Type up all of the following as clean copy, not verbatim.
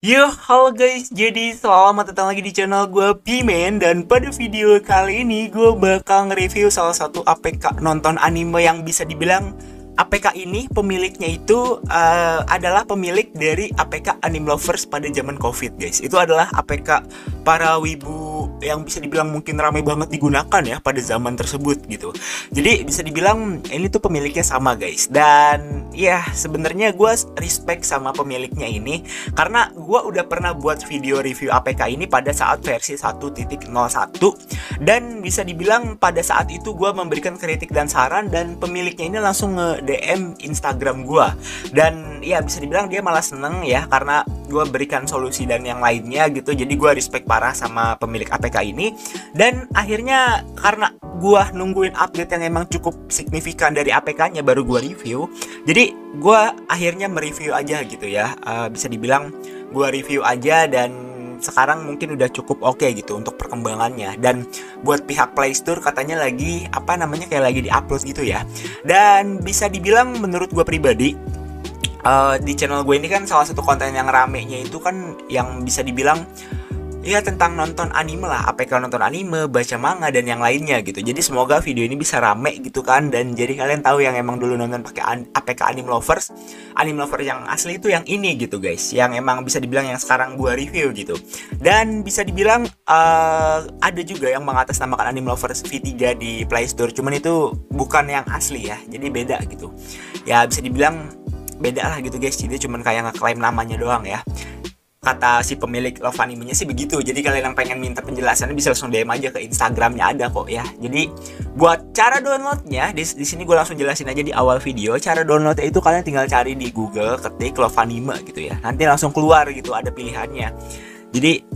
Yo, halo guys, jadi selamat datang lagi di channel gue Pimen. Dan pada video kali ini gue bakal nge-review salah satu APK nonton anime yang bisa dibilang APK ini pemiliknya itu adalah pemilik dari APK Anime Lovers pada zaman COVID guys. Itu adalah APK para wibu yang bisa dibilang mungkin ramai banget digunakan ya pada zaman tersebut gitu. Jadi bisa dibilang ini tuh pemiliknya sama guys. Dan ya sebenarnya gue respect sama pemiliknya ini karena gue udah pernah buat video review APK ini pada saat versi 1.01. Dan bisa dibilang pada saat itu gue memberikan kritik dan saran, dan pemiliknya ini langsung nge-DM Instagram gue. Dan ya bisa dibilang dia malah seneng ya karena gue berikan solusi dan yang lainnya gitu. Jadi gue respect parah sama pemilik APK ini. Dan akhirnya karena gue nungguin update yang emang cukup signifikan dari APK-nya baru gue review, jadi gue akhirnya mereview aja gitu ya. Bisa dibilang gue review aja, dan sekarang mungkin udah cukup oke gitu untuk perkembangannya. Dan buat pihak Play Store katanya lagi kayak lagi diupload gitu ya. Dan bisa dibilang menurut gue pribadi, di channel gue ini kan salah satu konten yang ramenya itu kan yang bisa dibilang ya tentang nonton anime lah, APK nonton anime, baca manga dan yang lainnya gitu. Jadi semoga video ini bisa rame gitu kan. Dan jadi kalian tahu yang emang dulu nonton pakai APK Anime Lovers yang asli itu yang ini gitu guys, yang emang bisa dibilang yang sekarang gua review gitu. Dan bisa dibilang ada juga yang mengatasnamakan Anime Lovers V3 di Play Store, cuman itu bukan yang asli ya, jadi beda gitu ya, bisa dibilang beda lah gitu guys. Jadi cuman kayak ngeklaim namanya doang ya. Kata si pemilik Love Anime-nya sih begitu. Jadi kalian yang pengen minta penjelasannya bisa langsung DM aja ke Instagramnya, ada kok ya. Jadi buat cara downloadnya di sini gue langsung jelasin aja di awal video. Cara downloadnya itu kalian tinggal cari di Google, ketik Love Anime gitu ya. Nanti langsung keluar gitu, ada pilihannya. Jadi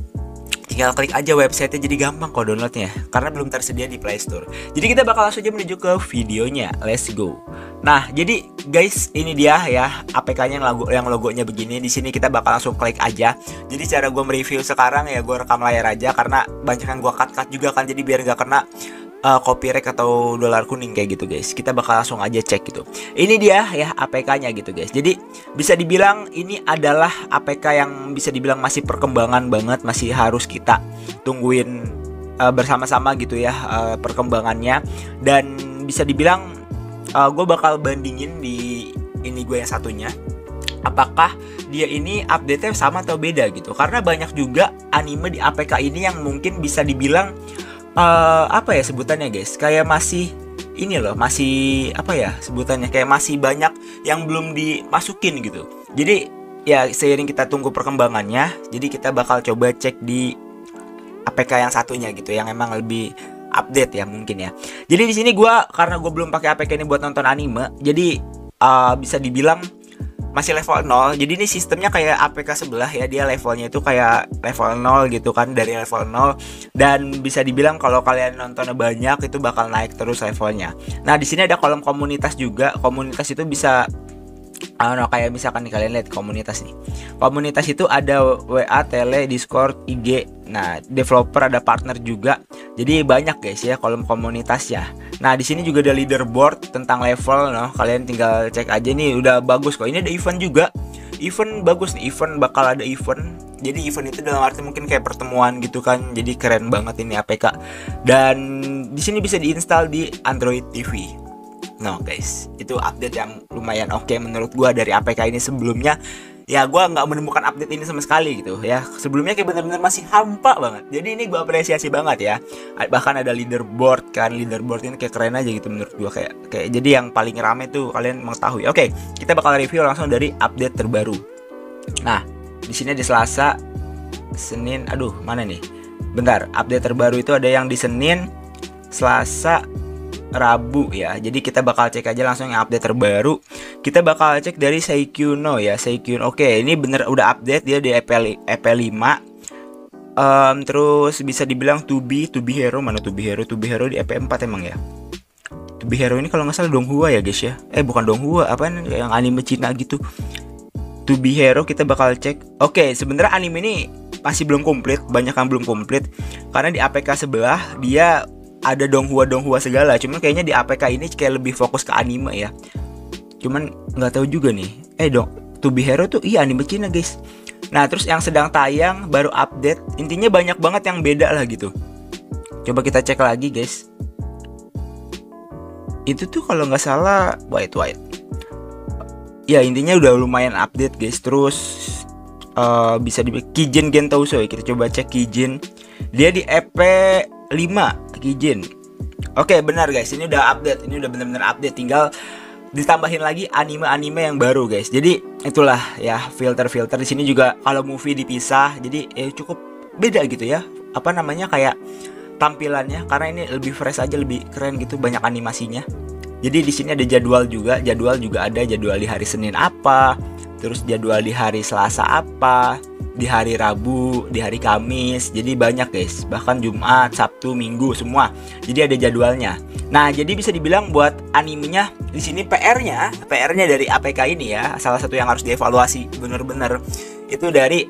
tinggal klik aja websitenya, jadi gampang kok downloadnya karena belum tersedia di Play Store. Jadi kita bakal langsung aja menuju ke videonya. Let's go. Nah, jadi guys, ini dia ya APK-nya yang logonya begini. Di sini kita bakal langsung klik aja. Jadi cara gue mereview sekarang ya gue rekam layar aja karena banyak yang gue cut juga kan, jadi biar gak kena copyright atau dolar kuning kayak gitu guys. Kita bakal langsung aja cek gitu. Ini dia ya APK-nya gitu guys. Jadi bisa dibilang ini adalah APK yang bisa dibilang masih perkembangan banget, masih harus kita tungguin bersama-sama gitu ya perkembangannya. Dan bisa dibilang gue bakal bandingin di ini gue yang satunya, apakah dia ini update-nya sama atau beda gitu. Karena banyak juga anime di APK ini yang mungkin bisa dibilang apa ya sebutannya guys, kayak masih ini loh, masih apa ya sebutannya, kayak masih banyak yang belum dimasukin gitu. Jadi ya seiring kita tunggu perkembangannya, jadi kita bakal coba cek di APK yang satunya gitu, yang emang lebih update ya mungkin ya. Jadi di sini karena gue belum pakai APK ini buat nonton anime, jadi bisa dibilang masih level 0. Jadi ini sistemnya kayak APK sebelah ya, dia levelnya itu kayak level 0 gitu kan, dari level 0. Dan bisa dibilang kalau kalian nontonnya banyak itu bakal naik terus levelnya. Nah, di sini ada kolom komunitas juga. Komunitas itu bisa kayak misalkan nih, kalian lihat komunitas nih. Komunitas itu ada WA, Tele, Discord, IG. Nah, developer, ada partner juga. Jadi banyak guys ya kolom komunitas ya. Nah, di sini juga ada leaderboard tentang level, kalian tinggal cek aja nih, udah bagus kok. Ini ada event juga. Event bagus nih, event bakal ada event. Jadi event itu dalam arti mungkin kayak pertemuan gitu kan. Jadi keren banget ini APK. Dan di sini bisa diinstal di Android TV. No guys, itu update yang lumayan oke menurut gua dari APK ini. Sebelumnya ya gua nggak menemukan update ini sama sekali gitu ya. Sebelumnya kayak bener-bener masih hampa banget. Jadi ini gua apresiasi banget ya. Bahkan ada leaderboard kan, leaderboard ini kayak keren aja gitu menurut gua, kayak jadi yang paling rame tuh kalian mengetahui. Oke, kita bakal review langsung dari update terbaru. Nah, di sini di Selasa, Senin, mana nih? Bentar, update terbaru itu ada yang di Senin, Selasa, Rabu ya. Jadi kita bakal cek aja langsung yang update terbaru. Kita bakal cek dari Seikuno ya, Seikuno. Oke, ini bener udah update, dia di EP5. Terus bisa dibilang To Be Hero, mana To Be Hero? To Be Hero di EP4 emang ya. To Be Hero ini kalau nggak salah Donghua ya guys ya. Bukan Donghua, apaan yang anime Cina gitu. To Be Hero kita bakal cek. Oke, sebenarnya anime ini masih belum komplit, banyak yang belum komplit karena di APK sebelah dia ada Donghua segala. Cuman kayaknya di APK ini kayak lebih fokus ke anime ya. Cuman nggak tahu juga nih. To Be Hero tuh iya anime Cina guys. Nah terus yang sedang tayang baru update, intinya banyak banget yang beda lah gitu. Coba kita cek lagi guys. Itu tuh kalau nggak salah white. Ya intinya udah lumayan update guys. Terus bisa di Kijin Gentouso ya. Kita coba cek Kijin. Dia di EP 5 Kijin. Oke benar guys, ini udah update. Ini udah bener-bener update. Tinggal ditambahin lagi anime-anime yang baru guys. Jadi itulah ya filter-filter di sini juga kalau movie dipisah. Jadi cukup beda gitu ya. Apa namanya kayak tampilannya, karena ini lebih fresh aja, lebih keren gitu, banyak animasinya. Jadi di sini ada jadwal juga ada jadwal di hari Senin apa, terus jadwal di hari Selasa apa, di hari Rabu, di hari Kamis. Jadi banyak guys, bahkan Jumat, Sabtu, Minggu semua. Jadi ada jadwalnya. Nah, jadi bisa dibilang buat animenya di sini PR-nya dari APK ini ya, salah satu yang harus dievaluasi bener-bener itu dari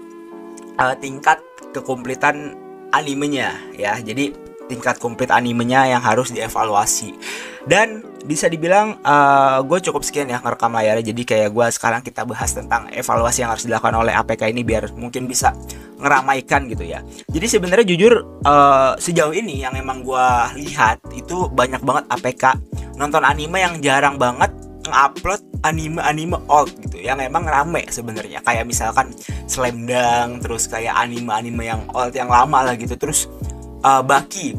tingkat kekomplitan animenya ya. Jadi tingkat komplit animenya yang harus dievaluasi. Dan bisa dibilang gue cukup sekian ya ngerekam layarnya. Jadi kayak gue sekarang kita bahas tentang evaluasi yang harus dilakukan oleh APK ini biar mungkin bisa ngeramaikan gitu ya. Jadi sebenarnya jujur sejauh ini yang emang gue lihat itu banyak banget APK nonton anime yang jarang banget ngupload anime old gitu yang emang rame sebenarnya, kayak misalkan Slam Dunk, terus kayak anime yang old yang lama lah gitu. Terus Baki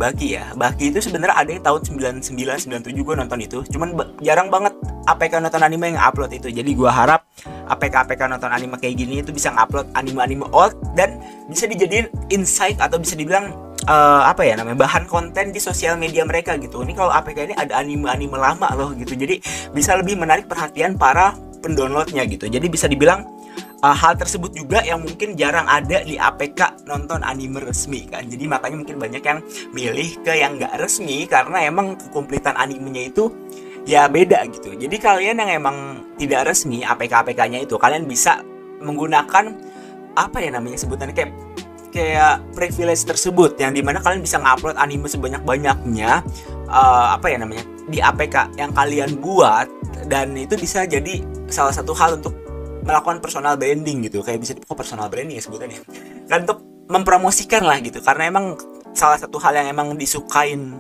itu sebenarnya ada yang tahun 99 97 gue nonton itu, cuman jarang banget APK nonton anime yang upload itu. Jadi gue harap APK nonton anime kayak gini itu bisa ngupload anime old dan bisa dijadiin insight atau bisa dibilang bahan konten di sosial media mereka gitu. Ini kalau APK ini ada anime lama loh gitu, jadi bisa lebih menarik perhatian para pendownloadnya gitu. Jadi bisa dibilang hal tersebut juga yang mungkin jarang ada di APK nonton anime resmi kan. Jadi makanya mungkin banyak yang milih ke yang nggak resmi karena emang kekomplitan animenya itu ya beda gitu. Jadi kalian yang emang tidak resmi APK-APK-nya itu, kalian bisa menggunakan sebutannya kayak privilege tersebut, yang dimana kalian bisa ngupload anime sebanyak-banyaknya di APK yang kalian buat, dan itu bisa jadi salah satu hal untuk melakukan personal branding gitu. Kayak bisa personal branding ya sebutannya kan, untuk mempromosikan lah gitu, karena emang salah satu hal yang emang disukain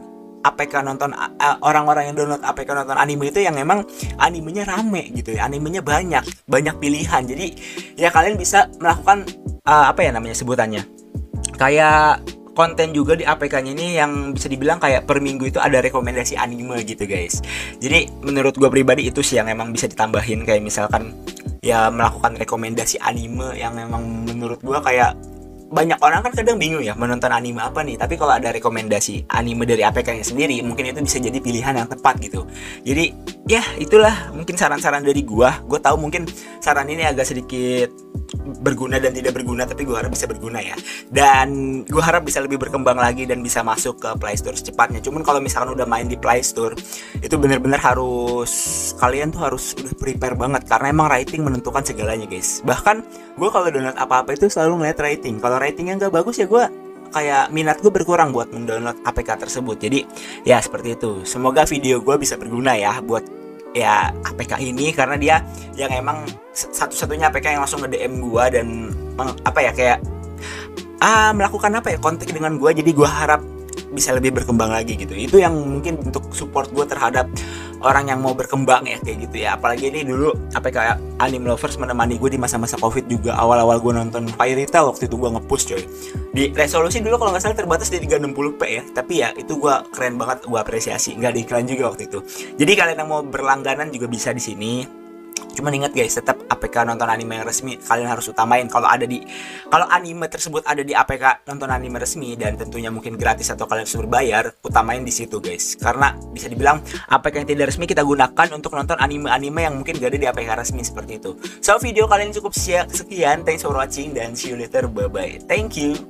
APK nonton orang-orang yang download APK nonton anime itu yang emang animenya rame gitu ya, animenya banyak pilihan. Jadi ya kalian bisa melakukan sebutannya kayak konten juga di APK-nya ini yang bisa dibilang kayak per minggu itu ada rekomendasi anime gitu guys. Jadi menurut gue pribadi itu sih yang emang bisa ditambahin, kayak misalkan ya melakukan rekomendasi anime yang memang menurut gue kayak banyak orang kan kadang bingung ya menonton anime apa nih, tapi kalau ada rekomendasi anime dari APK-nya sendiri mungkin itu bisa jadi pilihan yang tepat gitu. Jadi ya itulah mungkin saran-saran dari gue tahu mungkin saran ini agak sedikit berguna dan tidak berguna, tapi gue harap bisa berguna ya, dan gue harap bisa lebih berkembang lagi dan bisa masuk ke Play Store secepatnya. Cuman kalau misalkan udah main di Play Store itu benar-benar kalian tuh harus udah prepare banget, karena emang rating menentukan segalanya guys. Bahkan gue kalau download apa-apa itu selalu ngeliat rating. Kalau ratingnya nggak bagus ya gue kayak minat gue berkurang buat mendownload APK tersebut. Jadi ya seperti itu. Semoga video gue bisa berguna ya buat ya APK ini, karena dia yang emang satu-satunya APK yang langsung nge-DM gue dan melakukan kontak dengan gue. Jadi gue harap bisa lebih berkembang lagi gitu. Itu yang mungkin untuk support gue terhadap orang yang mau berkembang ya kayak gitu ya. Apalagi ini dulu APK Anime Lovers menemani gue di masa-masa Covid juga. Awal-awal gue nonton Fairy Tail waktu itu gue nge-push coy. Di resolusi dulu kalau nggak salah terbatas di 360p ya. Tapi ya itu gue keren banget, gue apresiasi. Nggak ada iklan juga waktu itu. Jadi kalian yang mau berlangganan juga bisa di sini. Cuman ingat guys, tetap APK nonton anime yang resmi kalian harus utamain. Kalau anime tersebut ada di APK nonton anime resmi dan tentunya mungkin gratis atau kalian harus berbayar, utamain di situ guys. Karena bisa dibilang APK yang tidak resmi kita gunakan untuk nonton anime-anime yang mungkin gak ada di APK resmi seperti itu. So video kalian cukup sekian. Thanks for watching dan see you later. Bye bye. Thank you.